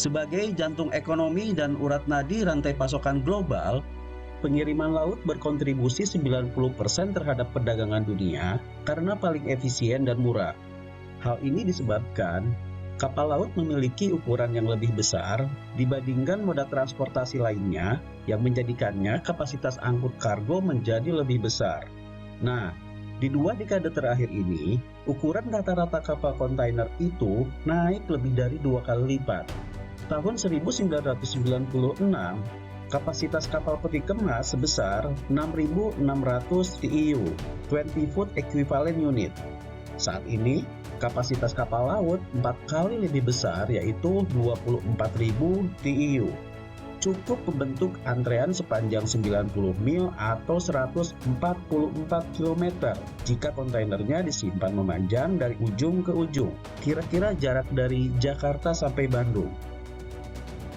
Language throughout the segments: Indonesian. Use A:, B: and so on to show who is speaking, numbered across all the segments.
A: Sebagai jantung ekonomi dan urat nadi rantai pasokan global, pengiriman laut berkontribusi 90% terhadap perdagangan dunia karena paling efisien dan murah. Hal ini disebabkan kapal laut memiliki ukuran yang lebih besar dibandingkan moda transportasi lainnya yang menjadikannya kapasitas angkut kargo menjadi lebih besar. Nah, di 2 dekade terakhir ini, ukuran rata-rata kapal kontainer itu naik lebih dari 2 kali lipat. Tahun 1996, kapasitas kapal peti kemas sebesar 6.600 TEU, 20 Foot Equivalent Unit. Saat ini, kapasitas kapal laut 4 kali lebih besar, yaitu 24.000 TEU. Cukup membentuk antrean sepanjang 90 mil atau 144 km jika kontainernya disimpan memanjang dari ujung ke ujung, kira-kira jarak dari Jakarta sampai Bandung.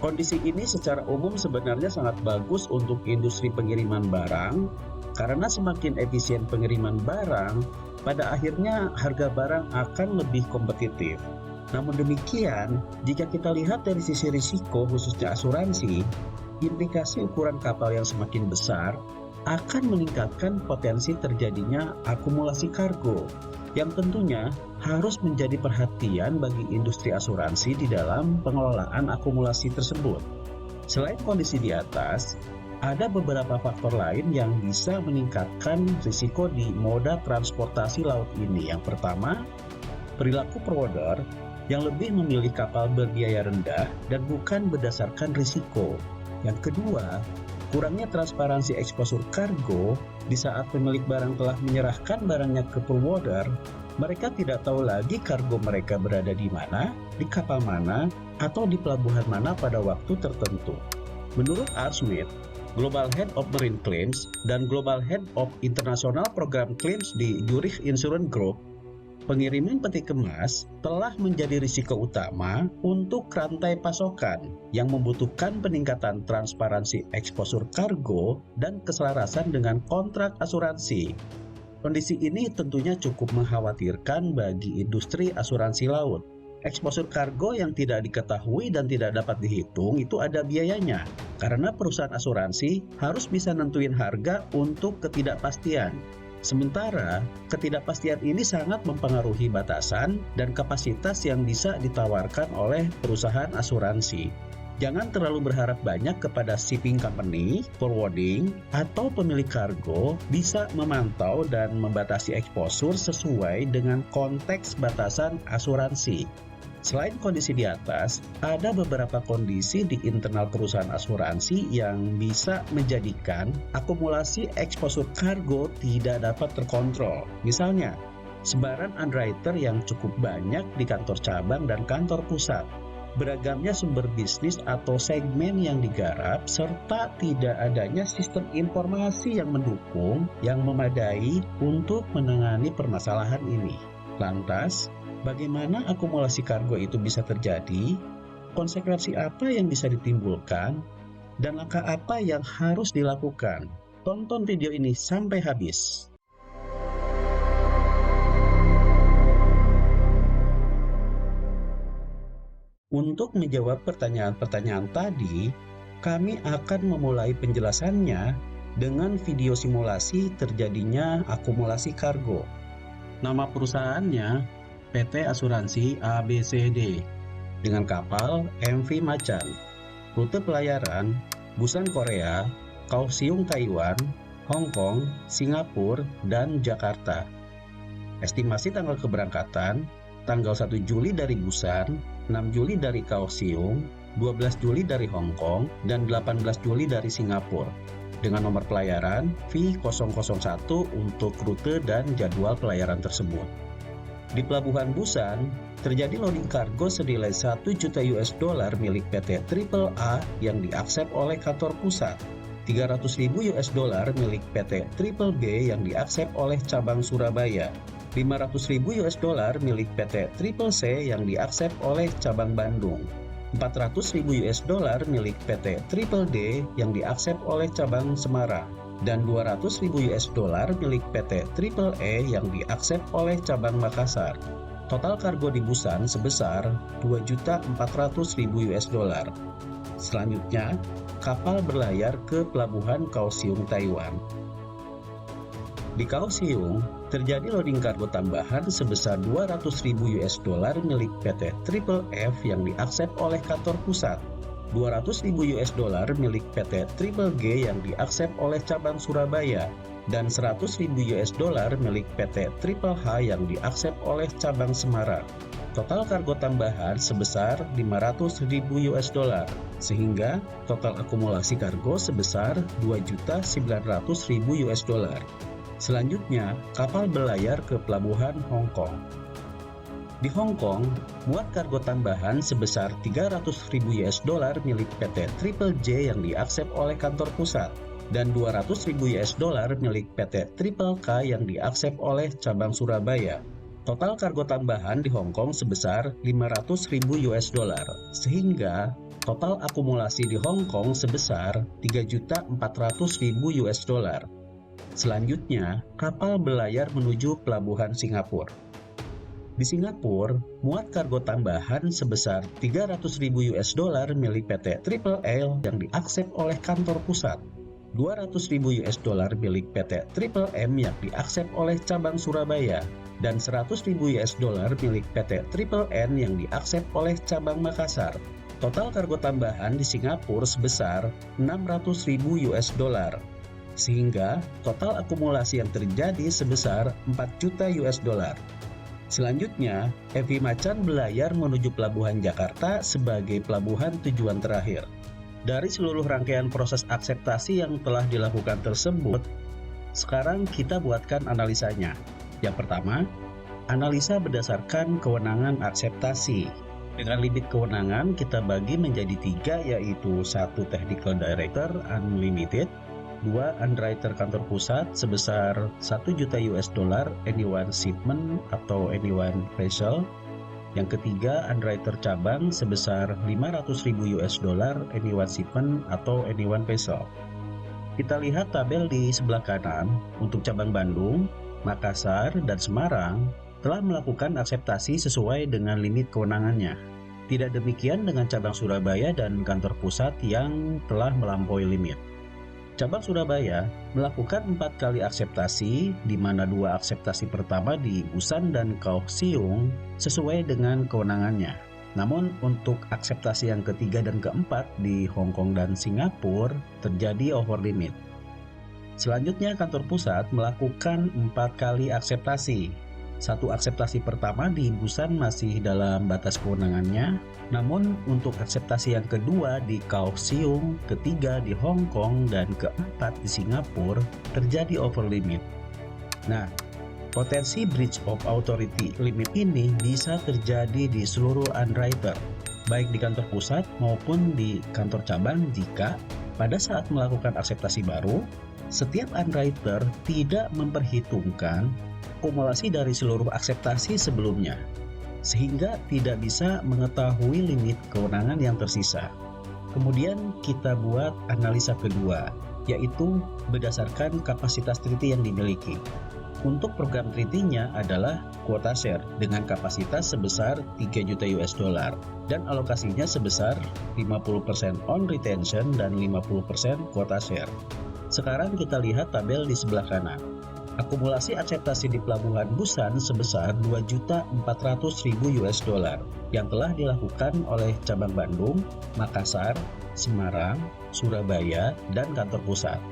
A: Kondisi ini secara umum sebenarnya sangat bagus untuk industri pengiriman barang, karena semakin efisien pengiriman barang, pada akhirnya harga barang akan lebih kompetitif. Namun demikian, jika kita lihat dari sisi risiko khususnya asuransi, implikasi ukuran kapal yang semakin besar akan meningkatkan potensi terjadinya akumulasi kargo, yang tentunya harus menjadi perhatian bagi industri asuransi di dalam pengelolaan akumulasi tersebut. Selain kondisi di atas, ada beberapa faktor lain yang bisa meningkatkan risiko di moda transportasi laut ini. Yang pertama, perilaku forwarder yang lebih memilih kapal berbiaya rendah dan bukan berdasarkan risiko. Yang kedua, kurangnya transparansi eksposur kargo. Di saat pemilik barang telah menyerahkan barangnya ke forwarder, mereka tidak tahu lagi kargo mereka berada di mana, di kapal mana, atau di pelabuhan mana pada waktu tertentu. Menurut R. Smith, Global Head of Marine Claims dan Global Head of International Program Claims di Zurich Insurance Group, pengiriman peti kemas telah menjadi risiko utama untuk rantai pasokan yang membutuhkan peningkatan transparansi eksposur kargo dan keselarasan dengan kontrak asuransi. Kondisi ini tentunya cukup mengkhawatirkan bagi industri asuransi laut. Eksposur kargo yang tidak diketahui dan tidak dapat dihitung itu ada biayanya, karena perusahaan asuransi harus bisa nentuin harga untuk ketidakpastian. Sementara, ketidakpastian ini sangat mempengaruhi batasan dan kapasitas yang bisa ditawarkan oleh perusahaan asuransi. Jangan terlalu berharap banyak kepada shipping company, forwarding, atau pemilik kargo bisa memantau dan membatasi eksposur sesuai dengan konteks batasan asuransi. Selain kondisi di atas, ada beberapa kondisi di internal perusahaan asuransi yang bisa menjadikan akumulasi eksposur kargo tidak dapat terkontrol. Misalnya, sebaran underwriter yang cukup banyak di kantor cabang dan kantor pusat, beragamnya sumber bisnis atau segmen yang digarap, serta tidak adanya sistem informasi yang mendukung yang memadai untuk menangani permasalahan ini. Lantas, bagaimana akumulasi kargo itu bisa terjadi? Konsekuensi apa yang bisa ditimbulkan? Dan langkah apa yang harus dilakukan? Tonton video ini sampai habis. Untuk menjawab pertanyaan-pertanyaan tadi, kami akan memulai penjelasannya dengan video simulasi terjadinya akumulasi kargo. Nama perusahaannya PT Asuransi ABCD dengan kapal MV Macan. Rute pelayaran Busan Korea, Kaohsiung Taiwan, Hong Kong, Singapura, dan Jakarta. Estimasi tanggal keberangkatan tanggal 1 Juli dari Busan, 6 Juli dari Kaohsiung, 12 Juli dari Hong Kong, dan 18 Juli dari Singapura. Dengan nomor pelayaran V001 untuk rute dan jadwal pelayaran tersebut. Di Pelabuhan Busan, terjadi loading kargo senilai 1 juta US dollar milik PT AAA yang diaksep oleh kantor pusat, 300.000 US dollar milik PT BBB yang diaksep oleh cabang Surabaya, 500.000 US dollar milik PT CCC yang diaksep oleh cabang Bandung, 400.000 US dollar milik PT D yang diaksep oleh cabang Semarang, dan 200.000 US dollar milik PT EE yang diaksep oleh cabang Makassar. Total kargo di Busan sebesar 2.400.000 US dollar. Selanjutnya, kapal berlayar ke pelabuhan Kaohsiung, Taiwan. Di Kaohsiung, terjadi loading kargo tambahan sebesar 200.000 US dollar milik PT Triple F yang diaksep oleh kantor pusat, 200.000 US dollar milik PT Triple G yang diaksep oleh cabang Surabaya, dan 100.000 US dollar milik PT Triple H yang diaksep oleh cabang Semarang. Total kargo tambahan sebesar 500.000 US dollar, sehingga total akumulasi kargo sebesar 2.900.000 US dollar. Selanjutnya, kapal berlayar ke pelabuhan Hong Kong. Di Hong Kong, muat kargo tambahan sebesar 300.000 US dollar milik PT Triple J yang diaksep oleh kantor pusat, dan 200.000 US dollar milik PT Triple K yang diaksep oleh cabang Surabaya. Total kargo tambahan di Hong Kong sebesar 500.000 US dollar, sehingga total akumulasi di Hong Kong sebesar 3.400.000 US dollar. Selanjutnya, kapal berlayar menuju pelabuhan Singapura. Di Singapura, muat kargo tambahan sebesar 300.000 US dollar milik PT Triple L yang diaksep oleh kantor pusat, 200.000 US dollar milik PT Triple M yang diaksep oleh cabang Surabaya, dan 100.000 US dollar milik PT Triple N yang diaksep oleh cabang Makassar. Total kargo tambahan di Singapura sebesar 600.000 US dollar, sehingga total akumulasi yang terjadi sebesar 4 juta US dollar. Selanjutnya, MV Macan berlayar menuju pelabuhan Jakarta sebagai pelabuhan tujuan terakhir. Dari seluruh rangkaian proses akseptasi yang telah dilakukan tersebut, sekarang kita buatkan analisanya. Yang pertama, analisa berdasarkan kewenangan akseptasi. Dengan limit kewenangan kita bagi menjadi 3, yaitu 1 Technical Director Unlimited, 2 Underwriter kantor pusat sebesar 1 juta US dollar any one shipment atau any one vessel. Yang ketiga, underwriter cabang sebesar 500.000 US dollar any one shipment atau any one vessel. Kita lihat tabel di sebelah kanan. Untuk cabang Bandung, Makassar, dan Semarang telah melakukan akseptasi sesuai dengan limit kewenangannya. Tidak demikian dengan cabang Surabaya dan kantor pusat yang telah melampaui limit. Cabang Surabaya melakukan 4 kali akseptasi, di mana 2 akseptasi pertama di Busan dan Kaohsiung sesuai dengan kewenangannya. Namun untuk akseptasi yang ketiga dan keempat di Hong Kong dan Singapura terjadi over limit. Selanjutnya kantor pusat melakukan 4 kali akseptasi. 1 akseptasi pertama di Busan masih dalam batas kewenangannya, namun untuk akseptasi yang kedua di Kaohsiung, ketiga di Hong Kong, dan keempat di Singapura terjadi over limit. Nah, potensi breach of authority limit ini bisa terjadi di seluruh underwriter, baik di kantor pusat maupun di kantor cabang jika pada saat melakukan akseptasi baru, setiap underwriter tidak memperhitungkan akumulasi dari seluruh akseptasi sebelumnya, sehingga tidak bisa mengetahui limit kewenangan yang tersisa. Kemudian kita buat analisa kedua, yaitu berdasarkan kapasitas treaty yang dimiliki. Untuk program treaty-nya adalah quota share dengan kapasitas sebesar 3 juta US dollar dan alokasinya sebesar 50% on retention dan 50% quota share. Sekarang kita lihat tabel di sebelah kanan. Akumulasi akseptasi di pelabuhan Busan sebesar 2.400.000 US dollar yang telah dilakukan oleh cabang Bandung, Makassar, Semarang, Surabaya, dan kantor pusat.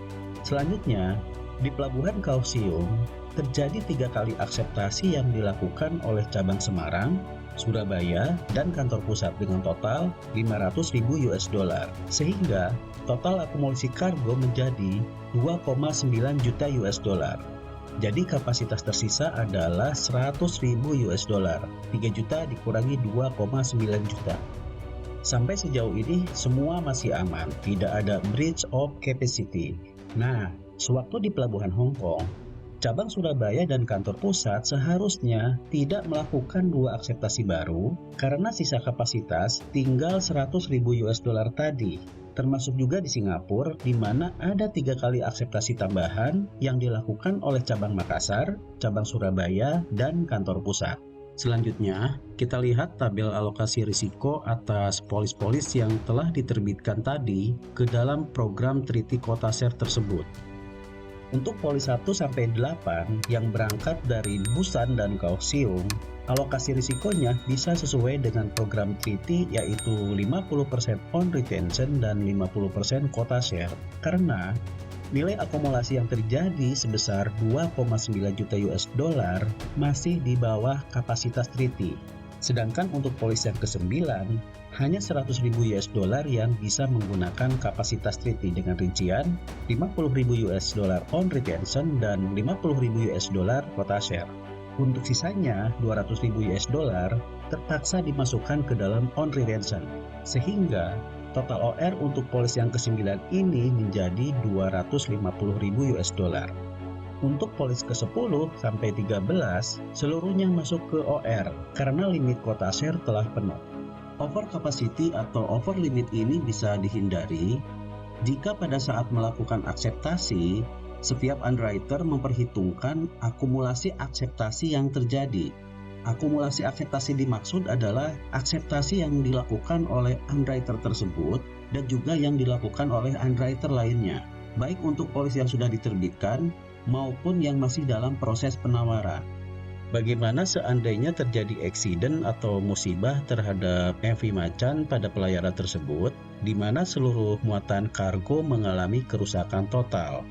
A: Selanjutnya, di pelabuhan Kaohsiung terjadi 3 kali akseptasi yang dilakukan oleh cabang Semarang, Surabaya, dan kantor pusat dengan total 500.000 US dollar, sehingga total akumulasi kargo menjadi 2,9 juta US dollar. Jadi kapasitas tersisa adalah 100.000 US dollar. 3 juta dikurangi 2,9 juta. Sampai sejauh ini semua masih aman, tidak ada breach of capacity. Nah, sewaktu di pelabuhan Hong Kong, cabang Surabaya dan kantor pusat seharusnya tidak melakukan 2 akseptasi baru karena sisa kapasitas tinggal 100.000 US dollar tadi. Termasuk juga di Singapura, di mana ada 3 kali akseptasi tambahan yang dilakukan oleh cabang Makassar, cabang Surabaya, dan kantor pusat. Selanjutnya, kita lihat tabel alokasi risiko atas polis-polis yang telah diterbitkan tadi ke dalam program Treaty Quota Share tersebut. Untuk polis 1-8 yang berangkat dari Busan dan Kaohsiung, alokasi risikonya bisa sesuai dengan program treaty yaitu 50% on retention dan 50% quota share karena nilai akumulasi yang terjadi sebesar 2,9 juta US dollar masih di bawah kapasitas treaty. Sedangkan untuk polis yang ke-9, hanya 100.000 US dollar yang bisa menggunakan kapasitas treaty dengan rincian 50.000 US dollar on retention dan 50.000 US dollar quota share. Untuk sisanya, 200.000 US dollar terpaksa dimasukkan ke dalam on retention, sehingga total OR untuk polis yang ke-9 ini menjadi 250.000 US dollar. Untuk polis ke-10 sampai 13, seluruhnya masuk ke OR karena limit quota share telah penuh. Over capacity atau over limit ini bisa dihindari jika pada saat melakukan akseptasi, setiap underwriter memperhitungkan akumulasi akseptasi yang terjadi. Akumulasi akseptasi dimaksud adalah akseptasi yang dilakukan oleh underwriter tersebut dan juga yang dilakukan oleh underwriter lainnya, baik untuk polis yang sudah diterbitkan maupun yang masih dalam proses penawaran. Bagaimana seandainya terjadi eksiden atau musibah terhadap MV Macan pada pelayaran tersebut, di mana seluruh muatan kargo mengalami kerusakan total?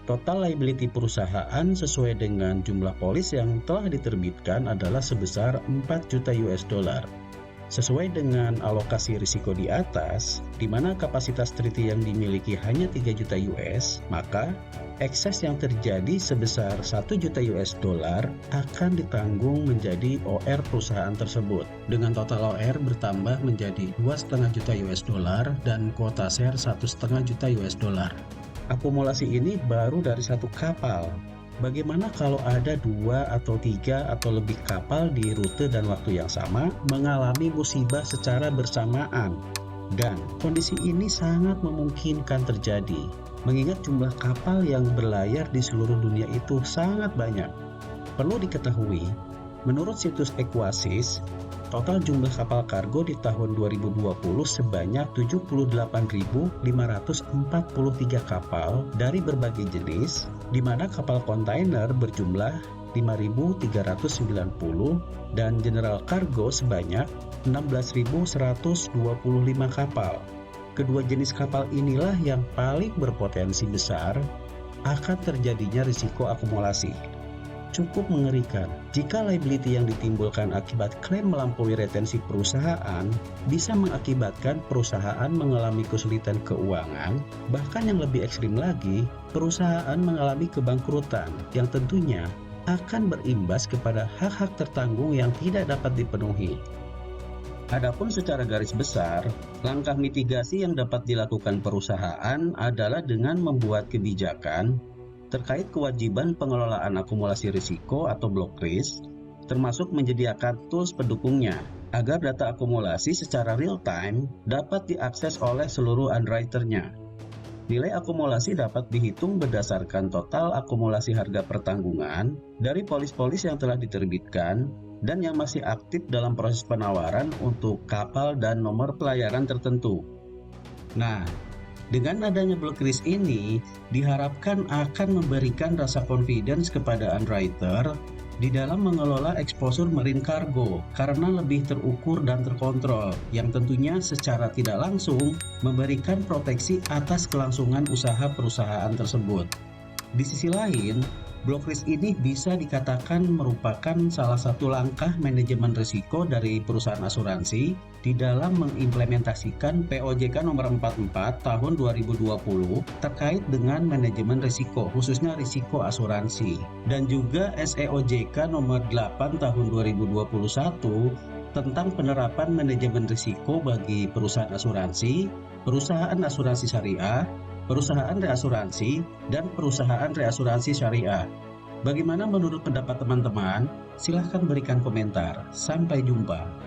A: Total liability perusahaan sesuai dengan jumlah polis yang telah diterbitkan adalah sebesar 4 juta US dollar. Sesuai dengan alokasi risiko di atas, di mana kapasitas treaty yang dimiliki hanya 3 juta US, maka ekses yang terjadi sebesar 1 juta US dollar akan ditanggung menjadi OR perusahaan tersebut. Dengan total OR bertambah menjadi 2,5 juta US dollar dan kuota share 1,5 juta US dollar. Akumulasi ini baru dari satu kapal. Bagaimana kalau ada 2 atau 3 atau lebih kapal di rute dan waktu yang sama mengalami musibah secara bersamaan? Dan kondisi ini sangat memungkinkan terjadi, mengingat jumlah kapal yang berlayar di seluruh dunia itu sangat banyak. Perlu diketahui, menurut situs Equasis, total jumlah kapal kargo di tahun 2020 sebanyak 78.543 kapal dari berbagai jenis, di mana kapal kontainer berjumlah 5.390 dan general cargo sebanyak 16.125 kapal. Kedua jenis kapal inilah yang paling berpotensi besar akan terjadinya risiko akumulasi. Cukup mengerikan jika liability yang ditimbulkan akibat klaim melampaui retensi perusahaan bisa mengakibatkan perusahaan mengalami kesulitan keuangan, bahkan yang lebih ekstrim lagi, perusahaan mengalami kebangkrutan yang tentunya akan berimbas kepada hak-hak tertanggung yang tidak dapat dipenuhi. Adapun secara garis besar, langkah mitigasi yang dapat dilakukan perusahaan adalah dengan membuat kebijakan terkait kewajiban pengelolaan akumulasi risiko atau block risk, termasuk menyediakan tools pendukungnya, agar data akumulasi secara real-time dapat diakses oleh seluruh underwriter-nya. Nilai akumulasi dapat dihitung berdasarkan total akumulasi harga pertanggungan dari polis-polis yang telah diterbitkan dan yang masih aktif dalam proses penawaran untuk kapal dan nomor pelayaran tertentu. Nah, dengan adanya block risk ini, diharapkan akan memberikan rasa confidence kepada underwriter di dalam mengelola exposure marine cargo karena lebih terukur dan terkontrol, yang tentunya secara tidak langsung memberikan proteksi atas kelangsungan usaha perusahaan tersebut. Di sisi lain, block risk ini bisa dikatakan merupakan salah satu langkah manajemen risiko dari perusahaan asuransi di dalam mengimplementasikan POJK nomor 44 tahun 2020 terkait dengan manajemen risiko, khususnya risiko asuransi, dan juga SEOJK nomor 8 tahun 2021 tentang penerapan manajemen risiko bagi perusahaan asuransi syariah, perusahaan reasuransi, dan perusahaan reasuransi syariah. Bagaimana menurut pendapat teman-teman? Silahkan berikan komentar. Sampai jumpa.